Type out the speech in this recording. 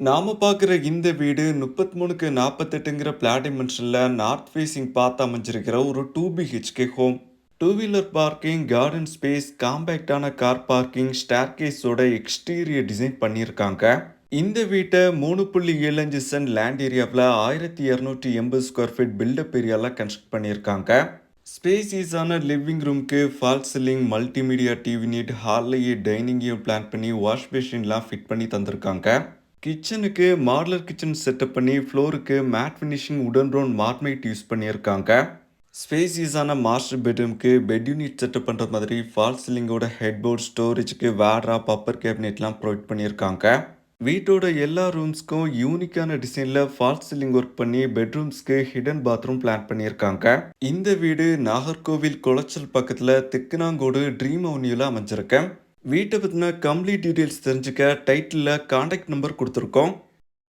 நாம பார்க்குற இந்த வீடு 33க்கு 48ங்கிற பிளாட் டிமென்ஷன்ல நார்த் ஃபேசிங் பார்த்து அமைஞ்சிருக்கிற ஒரு 2 BHK home. Two wheeler parking, garden space, காம்பேக்டான car parking, ஸ்டேர்கேஸோட exterior design பண்ணியிருக்காங்க. இந்த வீட்டை 3.75 சென்ட் லேண்ட் ஏரியாவில் 1280 ஸ்கொயர் ஃபீட் பில்டப் ஏரியாவில் கன்ஸ்ட்ரக்ட் பண்ணியிருக்காங்க. ஸ்பேசியஸான லிவிங் ரூம்க்கு fall ceiling, multimedia TV unit, ஹால்லையே டைனிங்கையும் plan பண்ணி வாஷ் பேஷன்லாம் ஃபிட் பண்ணி தந்திருக்காங்க. கிச்சனுக்கு மாடலர் கிச்சன் செட்டப் பண்ணி ஃப்ளோருக்கு மேட் ஃபினிஷிங் உடன் ப்ரௌன் மார்மைட் யூஸ் பண்ணியிருக்காங்க. ஸ்பேசியஸான மாஸ்டர் பெட்ரூம்க்கு பெட் யூனிட் செட்டப் பண்ணுற மாதிரி ஃபால் சீலிங்கோட ஹெட்போர்ட், ஸ்டோரேஜுக்கு வேட்ராப், அப்பர் கேபினெட்லாம் ப்ரொவைட் பண்ணியிருக்காங்க. வீட்டோட எல்லா ரூம்ஸ்க்கும் யூனிக்கான டிசைனில் ஃபால் சீலிங் ஒர்க் பண்ணி பெட்ரூம்ஸ்க்கு ஹிடன் பாத்ரூம் பிளான் பண்ணியிருக்காங்க. இந்த வீடு நாகர்கோவில் குளச்சல் பக்கத்தில் தெக்குனாங்கோடு ட்ரீம் அவென்யூவில் அமைஞ்சிருக்கேன். வீட்டை பற்றின கம்ப்ளீட் டீட்டெயில்ஸ் தெரிஞ்சுக்க டைட்டிலில் கான்டாக்ட் நம்பர் கொடுத்துருக்கோம்.